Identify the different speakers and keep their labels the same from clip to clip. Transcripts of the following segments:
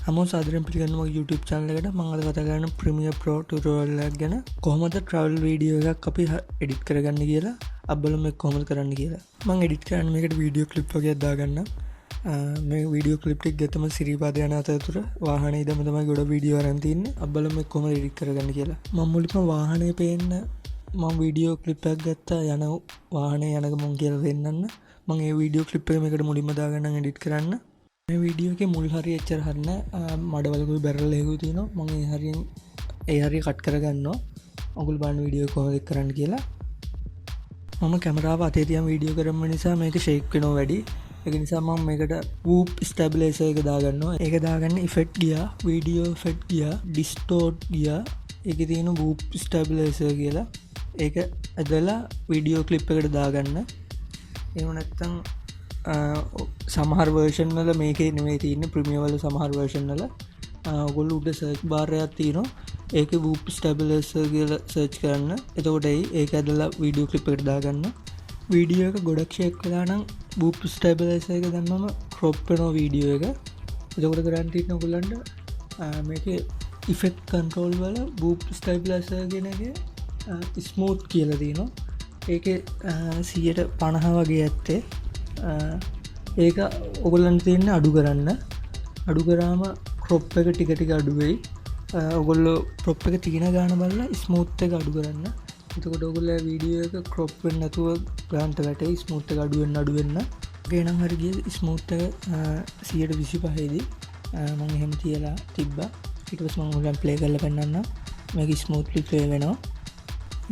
Speaker 1: හැමෝම සාදරයෙන් පිළිගන්නවා මගේ YouTube channel එකට. මම අද කතා කරන්නේ Premiere Pro tutorial එකක් ගැන. කොහොමද travel video එකක් අපි edit කරගන්න කියලා. අපි බලමු මේක කොහොමද කරන්න කියලා. මම edit කරන්නේ මේකට video clip වගේක් දාගන්නම්. මේ video clip එක ගත්තම සිරිපාද යන අතරතුර වාහනේ ඉදම තමයි ගොඩ video අරන් තින්නේ. අපි බලමු මේක කොහොමද edit කරගන්න කියලා. මම මුලින්ම වාහනේ පේන්න මම video clip එකක් ගත්තා යන වාහනේ යනක මම කියලා දෙන්නන්න. මම මේ video clip එක මේකට මුලින්ම දාගන්නම් edit කරන්න. මේ වීඩියෝ එකේ මුල් හරිය එච්චර හරින මඩවලකුයි බැරල් එකකුයි තියෙනවා. මම ඒ හරිය කට් කරගන්නවා. ඔගොල්ලෝ බලන්න වීඩියෝ කොහොමද කරන්න කියලා. මම කැමරාව අතේ තියන් වීඩියෝ කරන නිසා මේක ෂේක් වෙනවා වැඩි. ඒක නිසා මම මේකට whoop stabilizer එක දාගන්නවා. ඒක දාගන්න effect ගියා, video effect ගියා, distort ගියා. ඒකේ තියෙන whoop stabilizer කියලා. ඒක ඇදලා වීඩියෝ clip එකට දාගන්න. එහෙම නැත්නම් සමහර version වල මේකේ නෙමෙයි තියෙන්නේ. Premiere වල සමහර version වල ඔයගොල්ලෝ උඩ search bar එකක් තියෙනවා. ඒකේ whoop stabilizer කියලා search කරන්න. එතකොට ඒක ඇදලා වීඩියෝ clip එකට දාගන්න. වීඩියෝ එක ගොඩක් shake වෙලා නම් whoop stabilizer එක දැම්මම crop වෙනවා වීඩියෝ එක. එතකොට කරන්න තියෙන ඔයගොල්ලන්ට මේකේ effect control වල whoop stabilizer කියන එකේ smooth කියලා තියෙනවා. ඒකේ 150 වගේ ඇත්තේ. ඒක ඔගොල්ලන්ට තියෙන්නේ අඩු කරන්න. අඩු කරාම ක්‍රොප් එක ටික ටික අඩු වෙයි. ඔගොල්ලෝ ක්‍රොප් එක තියෙන ගාන බලලා ස්මූත් එක අඩු කරන්න. එතකොට ඔයගොල්ලෝ වීඩියෝ එක ක්‍රොප් වෙන්නේ නැතුව ගානට වැටෙයි. ස්මූත් එක අඩු වෙන්න. ගේ නම් හරි ගියේ ස්මූත් එක 125 දී මම එහෙම තියලා තිබ්බා. ඊට පස්සේ මම ඔයගොල්ලන් ප්ලේ කරලා පෙන්නන්නම්. මේක ස්මූත්ලි ප්ලේ වෙනවා.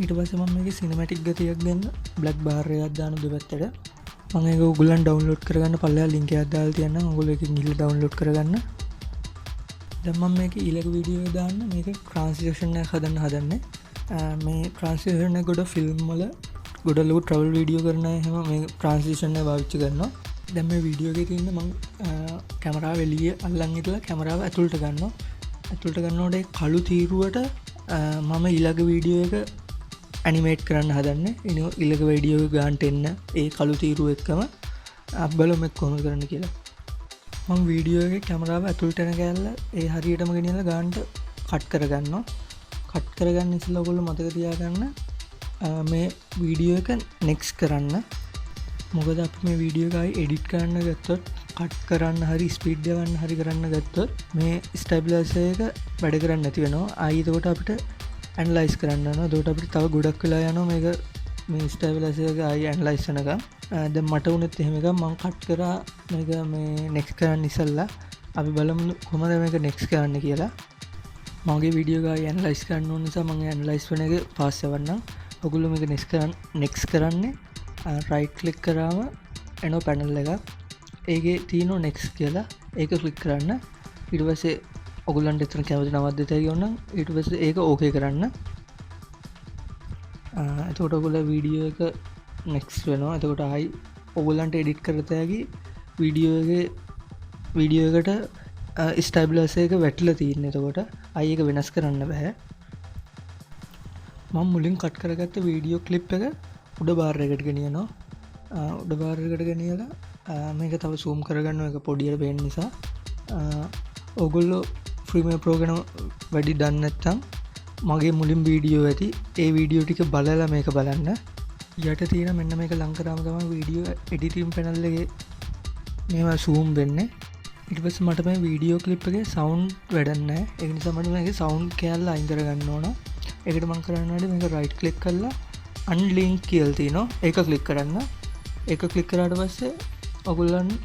Speaker 1: ඊට පස්සේ මම මේකේ සිනමැටික් ගතියක් දෙන්න බ්ලැක් බාර් එකක් දාන දෙපැත්තට. මම ඒක ඔයගොල්ලන් ඩවුන්ලෝඩ් කරගන්න පල්ලෙහා link එකක් දාලා තියන්නම්. ඔයගොල්ලෝ එකකින් ගිහලා ඩවුන්ලෝඩ් කරගන්න. දැන් මම මේක ඊළඟ වීඩියෝ එක දාන්න මේක ට්‍රාන්ස්ලේෂන් එක හදන්නේ. මේ ට්‍රාන්ස්ලේෂන් එක ගොඩ ෆිල්ම් වල ගොඩ ලොකු ට්‍රැවල් වීඩියෝ කරන අය හැම මේ ට්‍රාන්ස්ලේෂන් එක පාවිච්චි කරනවා. දැන් මේ වීඩියෝ එකේ තියෙන මම කැමරාව එළිය අල්ලන් ඉඳලා කැමරාව ඇතුළට ගන්නවා. ඇතුළට ගන්නකොට ඒ කළු තීරුවට මම ඊළඟ වීඩියෝ එක ඇනිමේට් කරන්න හදන්නේ. ඊළඟ වීඩියෝ එක ගන්නට එන්න ඒ කළු තීරුව එක්කම අපි බලමු මේක කොහොමද කරන්න කියලා. මම වීඩියෝ එකේ කැමරාව ඇතුළට එන කැල්ල ඒ හරියටම ගෙනියලා ගන්නට කට් කරගන්නවා. කට් කරගන්න ඉස්සෙල්ලා ඔයගොල්ලෝ මතක තියාගන්න මේ වීඩියෝ එක නෙක්ස්ට් කරන්න. මොකද අපි මේ වීඩියෝ එක ආයි එඩිට් කරන්න ගත්තොත් කට් කරන්න හරි ස්පීඩ් ගන්න හරි කරන්න ගත්තොත් මේ ස්ටැබිලයිසර් එක වැඩ කරන්නේ නැති වෙනවා. ආයි එතකොට අපිට ඇනලයිස් කරන්න යනවා. එතකොට අපිට තව ගොඩක් වෙලා යනවා මේක මේ ස්ටැබිලයිසර් එක ආයි ඇනලයිස් වෙනකම්. දැන් මට උනේත් එහෙම එකක් මම කට් කරා මේක මේ නෙක්ස්ට් කරන්න ඉස්සෙල්ලා අපි බලමු කොහොමද මේක නෙක්ස්ට් කරන්න කියලා. මගේ වීඩියෝ එක ආයි ඇනලයිස් කරන්න ඕන නිසා මම ඇනලයිස් වෙන එක පාස් යවන්නම්. ඔයගොල්ලෝ මේක නෙක්ස්ට් කරන්නේ රයිට් ක්ලික් කරාම එනවා පැනල් එකක්. ඒකේ තියෙනවා නෙක්ස්ට් කියලා. ඒක ක්ලික් කරන්න. ඊට පස්සේ ඔගොල්ලන්ට එතන කැමති නමක් දෙතයි කියවනම් ඊට පස්සේ ඒක ඕකේ කරන්න. එතකොට ඔයගොල්ලෝ වීඩියෝ එක නෙක්ස්ට් වෙනවා. එතකොට ආයි ඔයගොල්ලන්ට එඩිට් කරත හැකි වීඩියෝ එකට ස්ටැබිලයිසර් එක වැටිලා තියෙන. එතකොට ආයි ඒක වෙනස් කරන්න බෑ. මම මුලින් කට් කරගත්ත වීඩියෝ ක්ලිප් එක උඩ බාර් එකට ගෙනියනවා. උඩ බාර් එකට ගෙනියලා මේක තව zoom කරගන්න එක පොඩියට පේන නිසා ඔයගොල්ලෝ Premiere Pro ගැන වැඩි දන්නේ නැත්නම් මගේ මුලින් වීඩියෝ ඇති ඒ වීඩියෝ ටික බලලා මේක බලන්න. යට තියෙන මෙන්න මේක ලං කරාම තමයි වීඩියෝ එඩිටින් පැනල් එකේ මේවා zoom වෙන්නේ. ඊට පස්සේ මට මේ වීඩියෝ ක්ලිප් එකේ සවුන්ඩ් වැඩක් නැහැ. ඒක නිසා මට මේකේ සවුන්ඩ් කැල්ල අයින් කරගන්න ඕන. ඒකට මම කරන්න ඕනේ මේක රයිට් ක්ලික් කරලා අන්ලින්ක් කියලා තියෙනවා. ඒක ක්ලික් කරන්න. ඒක ක්ලික් කරාට පස්සේ ඔයගොල්ලන්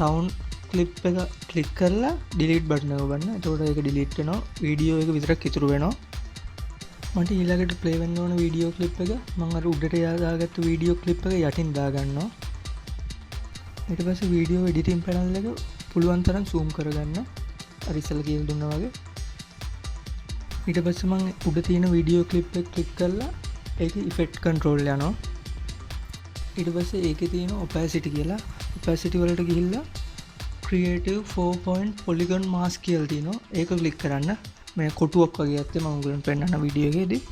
Speaker 1: සවුන්ඩ් ක්ලිප් එක ක්ලික් කරලා ඩිලීට් බටන් එක ඔබන්න. එතකොට ඒක ඩිලීට් වෙනවා. වීඩියෝ එක විතරක් ඉතුරු වෙනවා. මට ඊළඟට ප්ලේ වෙන්න ඕන වීඩියෝ ක්ලිප් එක මම අර උඩට දාගත්ත වීඩියෝ ක්ලිප් එක යටින් දාගන්නවා. ඊට පස්සේ වීඩියෝ එඩිටින් පැනල් එක පුළුවන් තරම් zoom කරගන්න. අර ඉස්සෙල්ලා කියලා දුන්නා වගේ. ඊට පස්සේ මම උඩ තියෙන වීඩියෝ ක්ලිප් එක ක්ලික් කරලා ඒකේ effect control යනවා. ඊට පස්සේ ඒකේ තියෙන opacity කියලා opacity වලට ගිහිල්ලා creative 4-point polygon mask කියලා තියෙනවා. ඒක ක්ලික් කරන්න. මේ කොටුවක් වගේ ඇත්තේ මම උගලන්ට පෙන්නන වීඩියෝ එකේදී.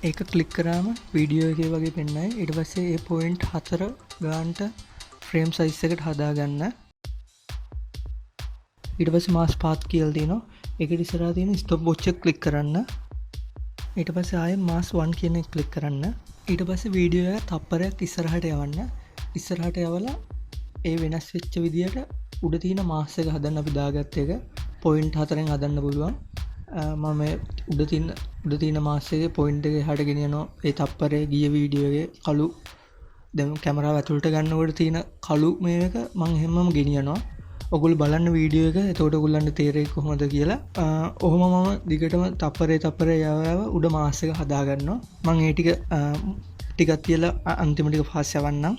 Speaker 1: ඒක ක්ලික් කරාම වීඩියෝ එකේ වගේ පෙන්නයි. ඊට පස්සේ ඒ point 4 ගානට frame size එකට හදාගන්න. ඊට පස්සේ මාස් පාත් කියලා තියෙනවා. ඒකට ඉස්සරහා තියෙන ස්ටොප් වොච් එක ක්ලික් කරන්න. ඊට පස්සේ ආයෙ මාස් 1 කියන එක ක්ලික් කරන්න. ඊට පස්සේ වීඩියෝ එක තප්පරයක් ඉස්සරහට යවන්න. ඉස්සරහට යවලා ඒ වෙනස් වෙච්ච විදියට උඩ තියෙන මාස් එක හදන්න අපි දාගත්ත එක පොයින්ට් 4ෙන් හදන්න පුළුවන්. මම උඩ තියෙන මාස් එකේ පොයින්ට් එක එහාට ගෙනියනවා. ඒ තප්පරේ ගිය වීඩියෝ එකේ කළු දැන් කැමරාව ඇතුළට ගන්නකොට තියෙන කළු මේක මම හැමම ගෙනියනවා. ඔගොල්ලෝ බලන්න වීඩියෝ එක. එතකොට ඔයගොල්ලන්ට තේරෙයි කොහොමද කියලා. ඔහොම මම දිගටම තප්පරේ යව උඩ මාස් එක හදා ගන්නවා. මම ඒ ටිකක් තියලා අන්තිම ටික ෆාස් යවන්නම්.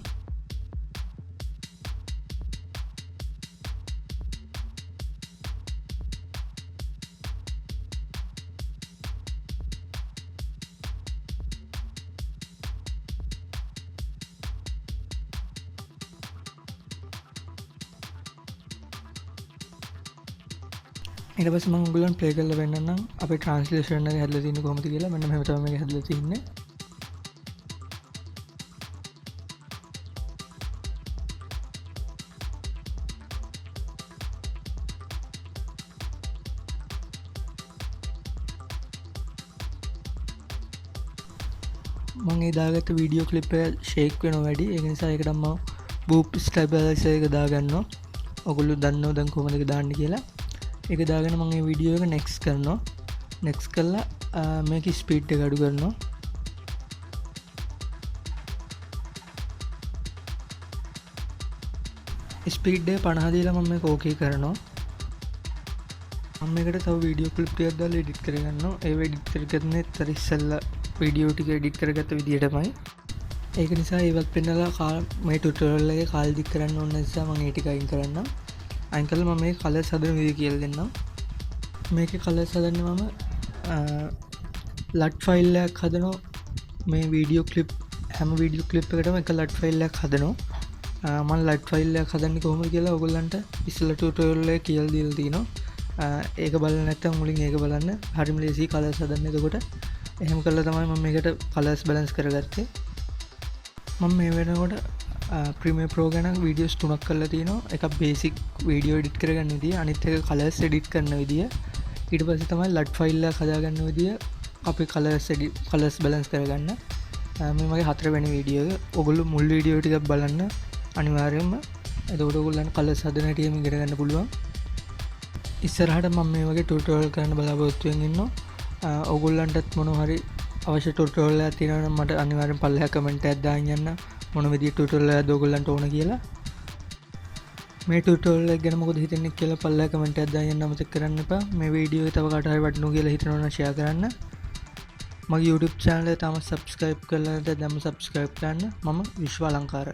Speaker 1: ඊට පස්සේ මම ඔයගොල්ලන්ට ප්ලේ කරලා වෙන්නනම් අපේ ට්‍රාන්ස්ලේෂන් එක හැදලා තියෙන්නේ කොහොමද කියලා. මෙන්න මෙහෙම තමයි මේක හැදලා තියෙන්නේ. මම ඒ දාගත්ත වීඩියෝ ක්ලිප් එක ෂේක් වෙනවා වැඩි. ඒක නිසා ඒකට මම බූප් ස්ටැබිලයිසර් එක දාගන්නවා. ඔයගොල්ලෝ දන්නවා දැන් කොහොමද ඒක දාන්නේ කියලා. ඒක දාගෙන මම මේ වීඩියෝ එක නෙක්ස්ට් කරනවා. නෙක්ස්ට් කරලා මේක ස්පීඩ් එක අඩු කරනවා. ස්පීඩ් එක 50 දීලා මම මේක ඕකේ කරනවා. මම මේකට තව වීඩියෝ ක්ලිප් ටිකක් දාලා එඩිට් කරගන්නවා. ඒ එඩිට් කරගන්නේ තර ඉස්සෙල්ලා වීඩියෝ ටික එඩිට් කරගත්ත විදිහටමයි. ඒක නිසා ඒවත් පෙන්නලා මේ ටියුටෝරියල් එකේ කාල් දික් කරන්න ඕන නිසා මම ඒ ටික අයින් කරන්නම්. අයින් කළා මම මේ කලර්ස් හදන විදිහ කියලා දෙන්නම්. මේකේ කලර්ස් හදන්නේ මම ලට් ෆයිල් එකක් හදනවා. මේ වීඩියෝ ක්ලිප් හැම වීඩියෝ ක්ලිප් එකකටම එක ලට් ෆයිල් එකක් හදනවා. මම ලට් ෆයිල් එකක් හදන්නේ කොහොමද කියලා ඔයගොල්ලන්ට ඉස්සෙල්ලා ටියුටෝරියල් එකේ කියලා දීලා තිනවා. ඒක බලන්න නැත්නම් මුලින් ඒක බලන්න. හරිම ලේසි කලර්ස් හදන්න. එතකොට එහෙම කළා තමයි මම මේකට කලර්ස් බැලන්ස් කරගත්තේ. මම මේ වෙනකොට ප්‍රීමියර් ප්‍රෝ ගැන වීඩියෝස් 3ක් කරලා තියෙනවා. එකක් බේසික් වීඩියෝ එඩිට් කරගන්න විදිය, අනිත් එක කලර්ස් එඩිට් කරන විදිය, ඊට පස්සේ තමයි ලට් ෆයිල් එකක් හදාගන්න විදිය, අපි කලර්ස් බැලන්ස් කරගන්න. මේ මගේ 4 වෙනි වීඩියෝ එක. ඔයගොල්ලෝ මුල් වීඩියෝ ටිකක් බලන්න අනිවාර්යයෙන්ම. එතකොට ඔයගොල්ලන්ට කලර්ස් හදන හැටි ඉගෙන ගන්න පුළුවන්. ඉස්සරහට මම මේ වගේ ටියුටෝරියල් කරන්න බලාපොරොත්තු වෙමින් ඉන්නවා. ඔයගොල්ලන්ටත් මොනවා හරි අවශ්‍ය ටියුටෝරියල් එකක් තියෙනවා නම් මට අනිවාර්යෙන් පල්ලෙහා කමෙන්ට් එකක් දාන්න යන්න. මොන විදිහේ ටියුටෝරියල් එකක්ද ඔයගොල්ලන්ට ඕන කියලා. මේ ටියුටෝරියල් එක ගැන මොකද හිතන්නේ කියලා පල්ලෙහා කමෙන්ට් එකක් දාන්න අමතක කරන්න එපා. මේ වීඩියෝ එක තව කාට හරි වටිනවා කියලා හිතනවා නම් ෂෙයා කරන්න. මගේ YouTube channel එක තාම subscribe කරලා නැත්නම් දැන්ම subscribe කරන්න. මම විශ්ව අලංකාර.